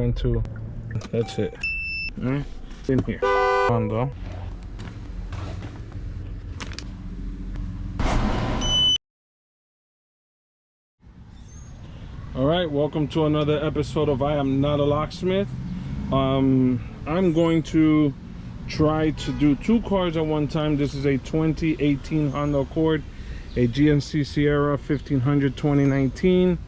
went to, that's it. In here. Honda. All right, welcome to another episode of I Am Not a Locksmith. I'm going to try to do two cars at one time. This is a 2018 Honda Accord, a GMC Sierra 1500 2019.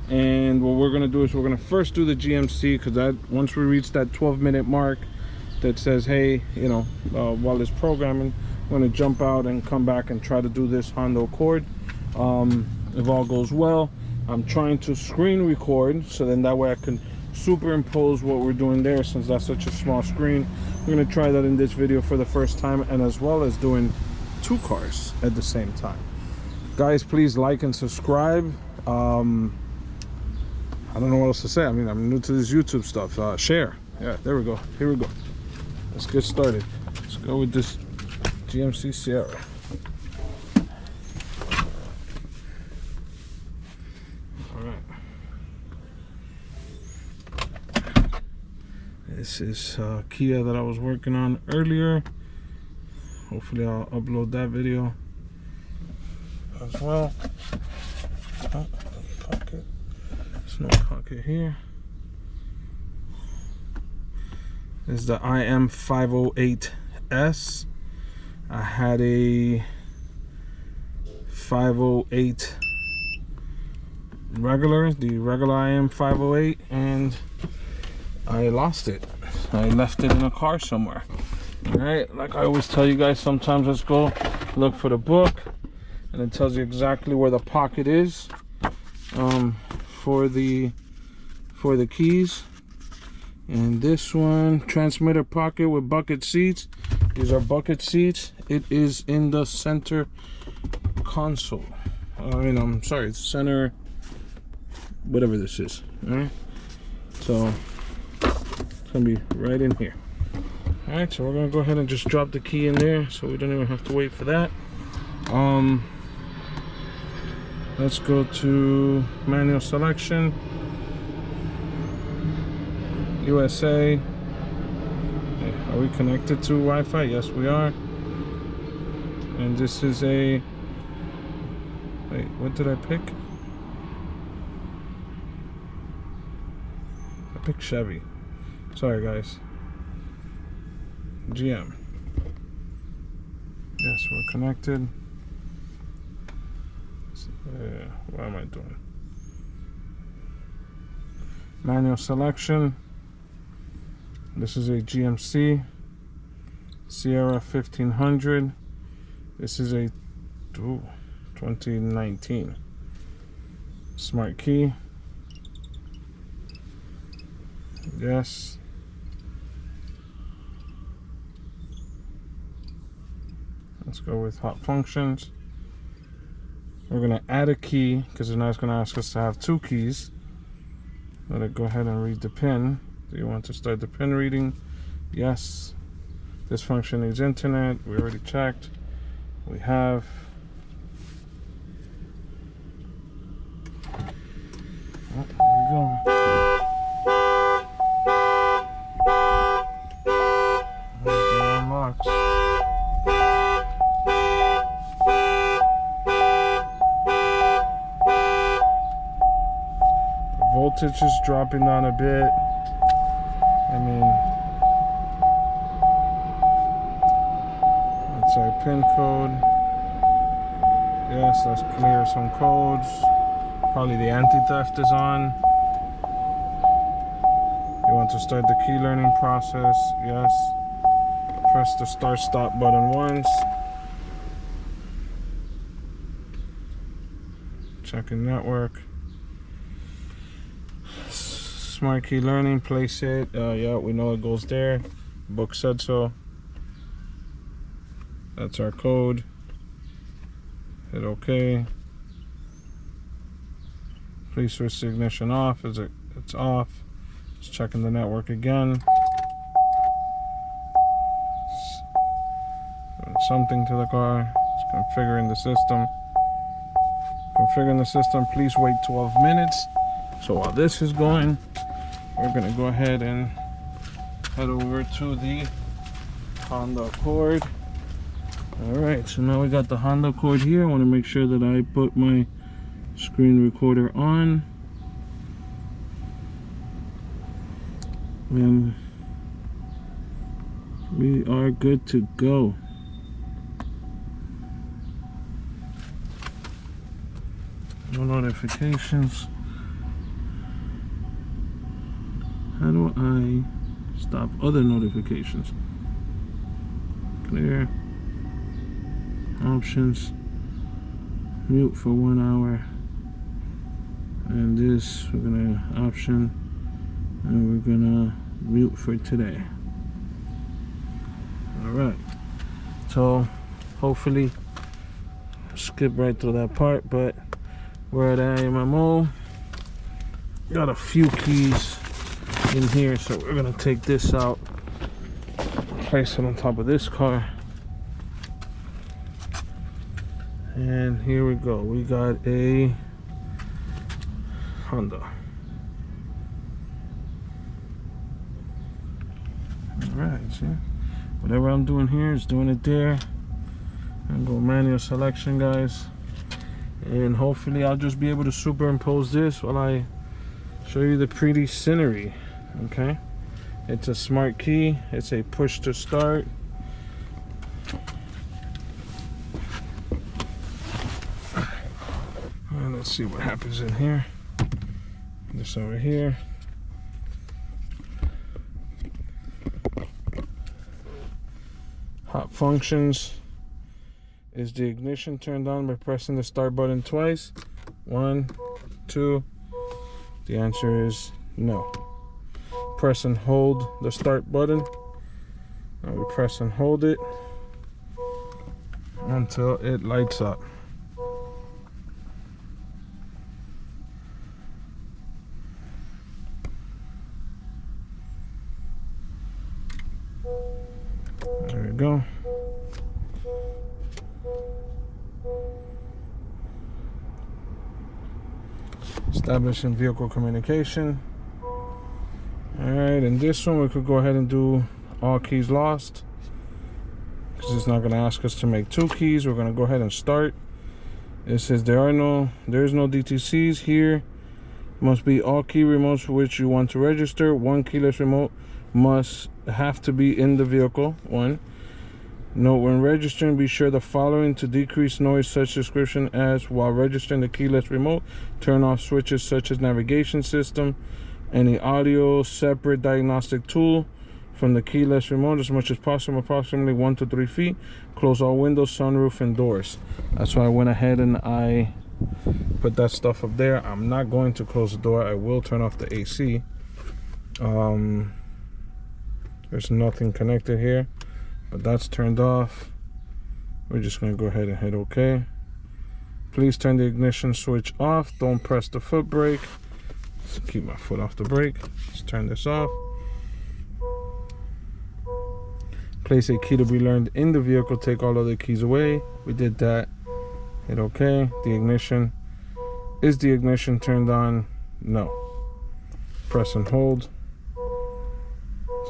And what we're gonna do is we're gonna first do the GMC, because that once we reach that 12-minute mark that says, hey, you know, while it's programming, we're gonna jump out and come back and try to do this Honda Accord. If all goes well, I'm trying to screen record, so then that way I can superimpose what we're doing there, since that's such a small screen. We're gonna try that in this video for the first time, and as well as doing two cars at the same time. Guys, please like and subscribe. I don't know what else to say. I mean, I'm new to this YouTube stuff. Share. Yeah, there we go. Here we go. Let's get started. Let's go with this GMC Sierra. This is Kia that I was working on earlier. Hopefully I'll upload that video as well. Oh, pocket. There's no pocket here. This is the IM508s. I had a 508 regular, the regular IM508, and I lost it. I left it in a car somewhere. All right, like I always tell you guys, sometimes let's go look for the book, and it tells you exactly where the pocket is for the keys. And this one, transmitter pocket with bucket seats. These are bucket seats. It is in the center console. I'm sorry, it's center, whatever this is. All right, so it's gonna be right in here. All right, so we're gonna go ahead and just drop the key in there, so we don't even have to wait for that. Let's go to manual selection, USA. Okay, are we connected to Wi-Fi? Yes, we are. And this is a, wait, what did I pick? I picked Chevy. Sorry guys. GM. Yes, we're connected. What am I doing? Manual selection. This is a GMC Sierra 1500. This is a 2019. Smart key. Yes. Let's go with hot functions. We're gonna add a key, because now it's gonna ask us to have two keys. Let it go ahead and read the pin. Do you want to start the pin reading? Yes. This function needs internet. We already checked. We have. Oh, there we go. Voltage is dropping down a bit. I mean, that's our pin code. Yes, let's clear some codes. Probably the anti-theft is on. You want to start the key learning process? Yes. Press the start stop button once. Checking network. Smart key learning, place it. Yeah, we know it goes there. Book said so. That's our code. Hit OK. Please switch the ignition off. It's off. Just checking the network again. Doing something to the car. Just configuring the system. Configuring the system. Please wait 12 minutes. So while this is going, we're gonna go ahead and head over to the Honda Accord. Alright, so now we got the Honda Accord here. I want to make sure that I put my screen recorder on. And we are good to go. No notifications. How do I stop other notifications? Clear. Options. Mute for 1 hour. And this, we're gonna option. And we're gonna mute for today. Alright. So, hopefully, skip right through that part, but we're at IMMO. Got a few keys in here, so we're gonna take this out, place it on top of this car, and here we go. We got a Honda. Alright, see, whatever I'm doing here is doing it there. And go manual selection, guys, and hopefully I'll just be able to superimpose this while I show you the pretty scenery. Okay, it's a smart key. It's a push to start. And let's see what happens in here. This over here. Hot functions. Is the ignition turned on by pressing the start button twice? 1, 2. The answer is no. Press and hold the start button. Now we press and hold it until it lights up. There we go. Establishing vehicle communication. Alright, in this one we could go ahead and do all keys lost, because it's not going to ask us to make 2 keys. We're going to go ahead and start. It says there is no DTCs here. Must be all key remotes for which you want to register. 1 keyless remote must have to be in the vehicle. 1. Note, when registering, be sure the following to decrease noise, such description as: while registering the keyless remote, turn off switches such as navigation system, any audio separate diagnostic tool from the keyless remote as much as possible, approximately 1 to 3 feet. Close all windows, sunroof, and doors. That's why I went ahead and I put that stuff up there. I'm not going to close the door. I will turn off the AC. There's nothing connected here, but that's turned off. We're just going to go ahead and hit OK. Please turn the ignition switch off. Don't press the foot brake. Let's keep my foot off the brake. Let's turn this off. Place a key to be learned in the vehicle. Take all other keys away. We did that. Hit OK. The ignition. Is the ignition turned on? No. Press and hold.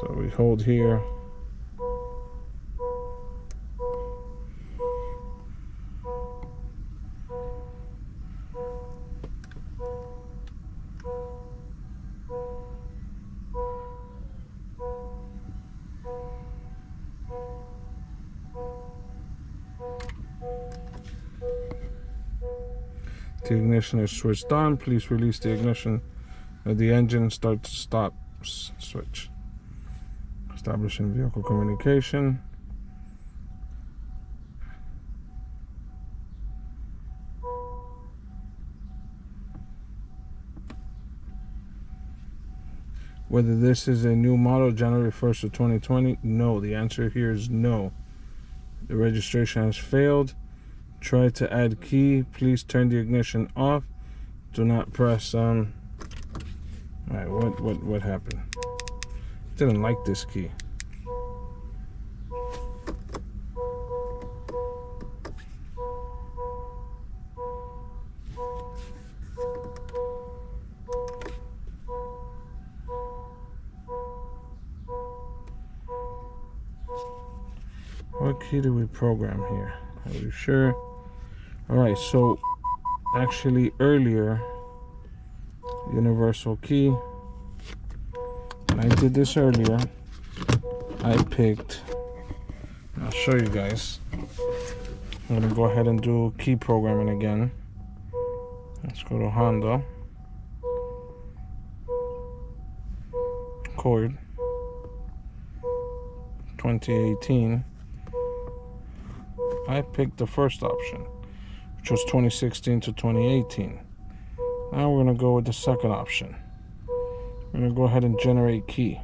So we hold here. The ignition is switched on. Please release the ignition of the engine. Start to stop switch. Establishing vehicle communication. Whether this is a new model, January 1st of 2020, no. The answer here is no. The registration has failed. Try to add key. Please turn the ignition off. Do not press Alright, what happened? Didn't like this key. What key do we program here? Are you sure? Alright, so actually earlier, universal key, when I did this earlier, I picked, I'll show you guys. I'm gonna go ahead and do key programming again. Let's go to Honda. Accord 2018. I picked the first option, which was 2016 to 2018. Now we're gonna go with the second option. We're gonna go ahead and generate key.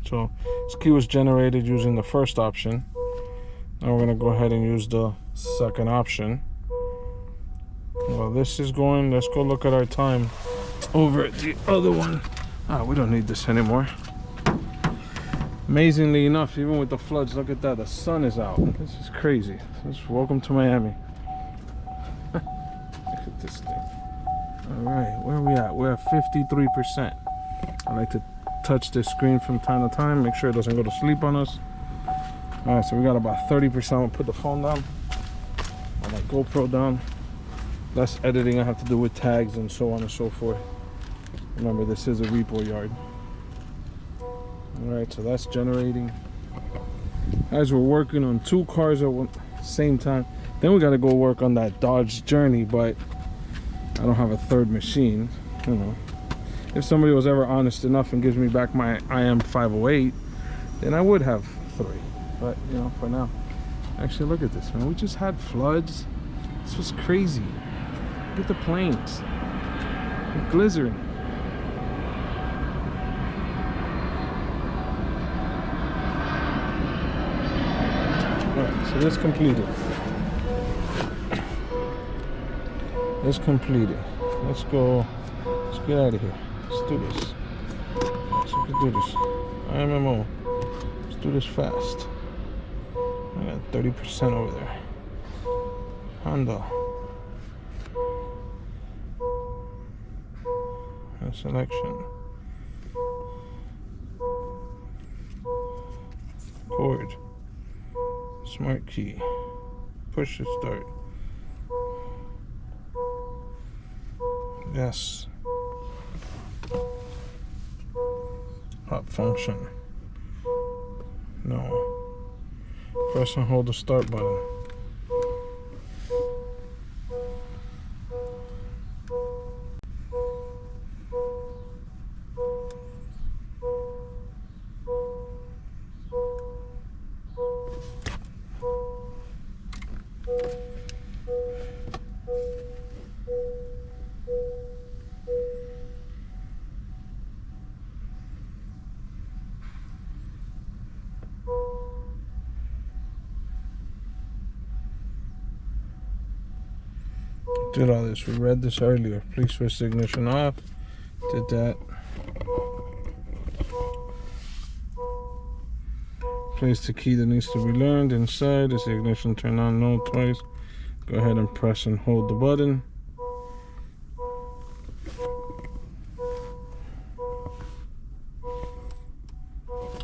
So this key was generated using the first option. Now we're gonna go ahead and use the second option. While this is going, let's go look at our time over at the other one. We don't need this anymore. Amazingly enough, even with the floods, look at that, the sun is out. This is crazy. Welcome to Miami. Look at this thing. All right, where are we at? We're at 53%. I like to touch this screen from time to time, make sure it doesn't go to sleep on us. All right, so we got about 30%. I'll put the phone down, I'll my GoPro down. Less editing I have to do with tags and so on and so forth. Remember, this is a repo yard. All right, so that's generating. Guys, we're working on 2 cars at the same time. Then we got to go work on that Dodge Journey, but I don't have a third machine. You know, if somebody was ever honest enough and gives me back my IM508, then I would have 3. But you know, for now, actually, look at this, man. We just had floods. This was crazy. Look at the planes. They're glycerin. Alright, so this completed. This completed. Let's go. Let's get out of here. Let's do this. Yes, we can do this. IMMO. Let's do this fast. I got 30% over there. Honda. Selection. Cord. Smart key. Push to start. Yes. Hot function. No. Press and hold the start button. Did all this. We read this earlier. Please switch the ignition off. Did that. Place the key that needs to be learned inside. Is the ignition turned on? No, twice. Go ahead and press and hold the button.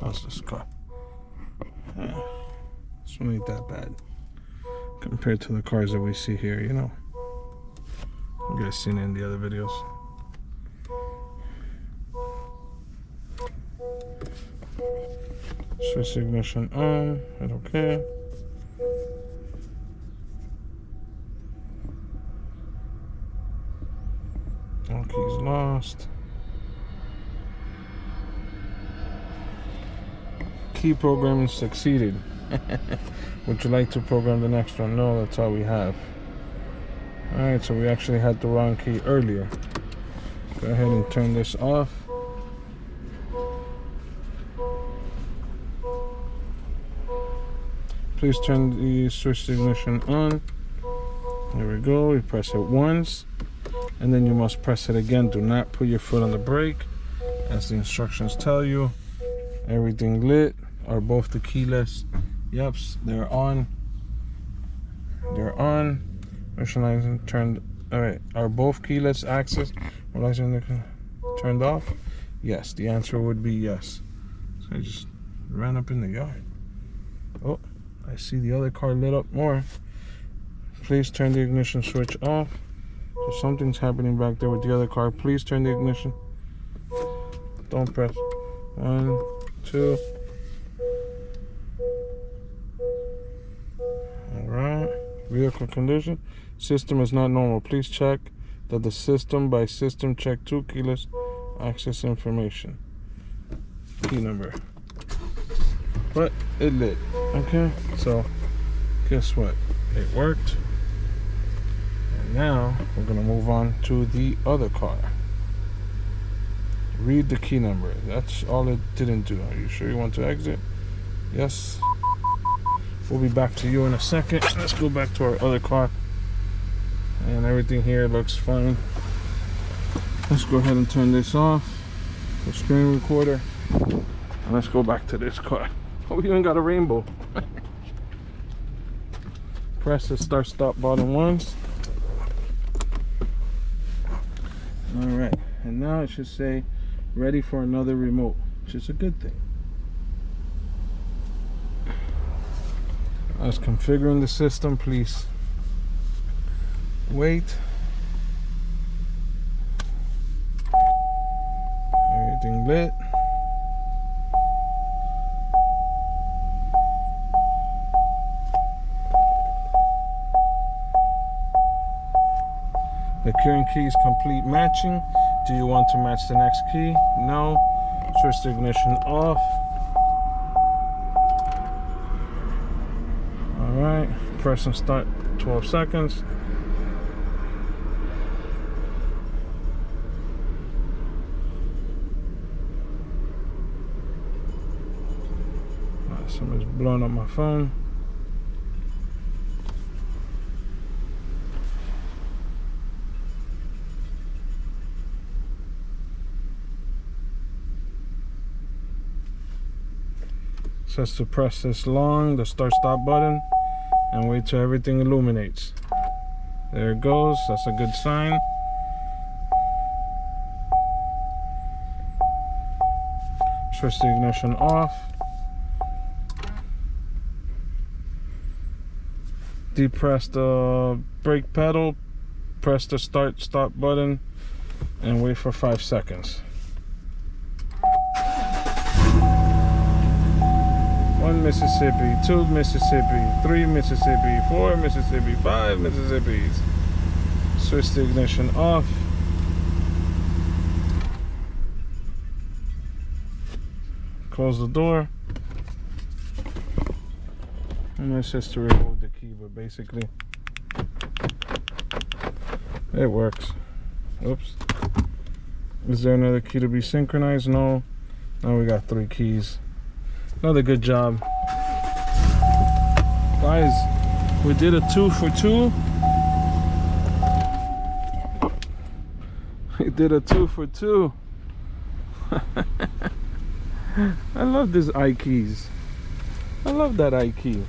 How's this car? This one ain't that bad compared to the cars that we see here, you know. You guys seen it in the other videos. Switch ignition on. Hit OK. All keys lost. Key programming succeeded. Would you like to program the next one? No, that's all we have. Alright, so we actually had the wrong key earlier. Go ahead and turn this off. Please turn the switch ignition on. There we go. You press it once, and then you must press it again. Do not put your foot on the brake, as the instructions tell you. Everything lit. Are both the keyless? Yeps, they're on. They're on. Initializing turned. Alright, are both keyless access turned off? Yes, the answer would be yes. I just ran up in the yard. Oh, I see the other car lit up more. Please turn the ignition switch off. So something's happening back there with the other car. Please turn the ignition. Don't press. 1, 2. Alright. Vehicle condition. System is not normal. Please check that the system by system check 2 keyless access information. Key number. But it lit. Okay, so guess what? It worked. And now we're gonna move on to the other car. Read the key number. That's all it didn't do. Are you sure you want to exit? Yes. We'll be back to you in a second. Let's go back to our other car. And everything here looks fine. Let's go ahead and turn this off. The screen recorder. And let's go back to this car. Oh, we even got a rainbow. Press the start stop button once. Alright, and now it should say ready for another remote, which is a good thing. I was configuring the system, please wait. Everything lit. The current key is complete matching. Do you want to match the next key? No. Switch the ignition off. Alright, press and start 12 seconds. Somebody's blowing up my phone. Says to press this long, the start stop button, and wait till everything illuminates. There it goes. That's a good sign. Switch the ignition off. Depress the brake pedal, press the start stop button, and wait for 5 seconds. 1 Mississippi, 2 Mississippi, 3 Mississippi, 4 Mississippi, 5 Mississippis. Switch the ignition off. Close the door. And that's just to remove the key, but basically it works. Oops. Is there another key to be synchronized? No. Now we got 3 keys. Another good job. Guys, we did a 2 for 2. We did a 2 for 2. I love this ikeys. I love that ikey.